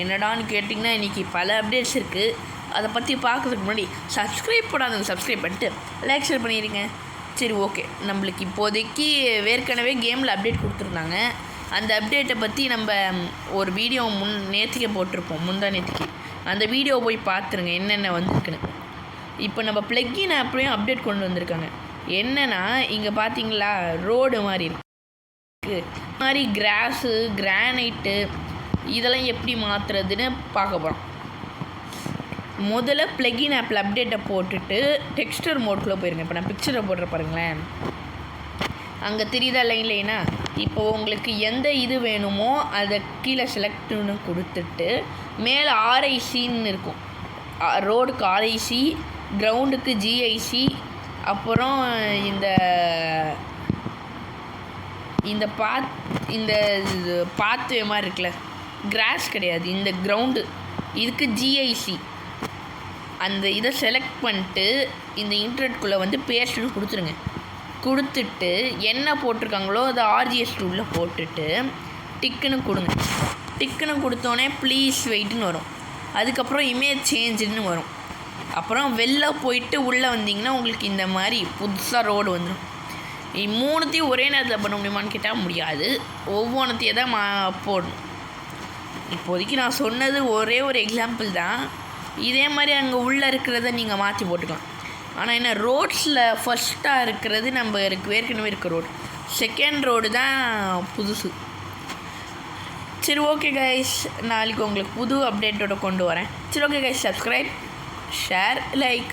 என்னடான்னு கேட்டிங்கன்னா இன்றைக்கி பல அப்டேட்ஸ் இருக்குது. அதை பற்றி பார்க்குறதுக்கு முன்னாடி சப்ஸ்கிரைப் பண்ணாதவங்க சப்ஸ்கிரைப் பண்ணிட்டு லைக் ஷேர் பண்ணிடுங்க. சரி, ஓகே. நம்மளுக்கு இப்போதைக்கு ஏற்கனவே கேமில் அப்டேட் கொடுத்துருந்தாங்க. அந்த அப்டேட்டை பற்றி நம்ம ஒரு வீடியோ நேற்றுக்கே போட்டிருப்போம், முந்தா நேற்றுக்கு. அந்த வீடியோ போய் பார்த்துருங்க என்னென்ன வந்திருக்குன்னு. இப்போ நம்ம ப்ளக்கின் ஆப்லேயும் அப்டேட் கொண்டு வந்திருக்காங்க. என்னென்னா இங்கே பார்த்தீங்களா, ரோடு மாதிரி இருக்குது. மாதிரி கிராஸு, கிரானைட்டு இதெல்லாம் எப்படி மாற்றுறதுன்னு பார்க்க போகிறோம். முதல்ல ப்ளக்கின் ஆப்பில் அப்டேட்டை போட்டுட்டு டெக்ஸ்டர் மோட்குள்ளே போயிருங்க. இப்போ நான் பிக்சரை போடுற பாருங்களேன், அங்கே தெரியுதா லைனா. இப்போ உங்களுக்கு எந்த இது வேணுமோ அதை கீழே செலக்ட்னு கொடுத்துட்டு மேலே ஆர்ஐசின்னு இருக்கும். ரோடுக்கு ஆர்ஐசி, கிரவுண்டுக்கு ஜிஐசி, அப்புறம் இந்த பாத்வே மாதிரி இருக்குல்ல, கிராஸ் கிடையாது, இந்த கிரவுண்டு இதுக்கு ஜிஐசி. அந்த இதை செலக்ட் பண்ணிட்டு இந்த இன்டர்நெட்குள்ளே வந்து பேஸ்ட்னு கொடுத்துருங்க. கொடுத்துட்டு என்ன போட்டிருக்காங்களோ அதை ஆர்ஜிஎஸ் டூலில் போட்டுட்டு டிக்குன்னு கொடுங்க. டிக்குன்னு கொடுத்தோன்னே ப்ளீஸ் வெயிட்னு வரும். அதுக்கப்புறம் இமேஜ் சேஞ்சுன்னு வரும். அப்புறம் வெளில போயிட்டு உள்ளே வந்தீங்கன்னா உங்களுக்கு இந்த மாதிரி புதுசாக ரோடு வந்துடும். மூணுத்தையும் ஒரே நேரத்தில் பண்ண முடியுமான்னு கேட்டால் முடியாது. ஒவ்வொன்றத்தையும் தான் போடணும். இப்போதைக்கு நான் சொன்னது ஒரே ஒரு எக்ஸாம்பிள் தான். இதே மாதிரி அங்கே உள்ளே இருக்கிறத நீங்கள் மாற்றி போட்டுக்கலாம். ஆனால் என்ன, ரோட்ஸில் ஃபஸ்ட்டாக இருக்கிறது நம்ம ஏற்கனவே இருக்க ரோடு, செகண்ட் ரோடு தான் புதுசு. சரி, ஓகே கைஸ், நாளைக்கு உங்களுக்கு புது அப்டேட்டோட கொண்டு வரேன். சரி, okay guys, subscribe, share, like.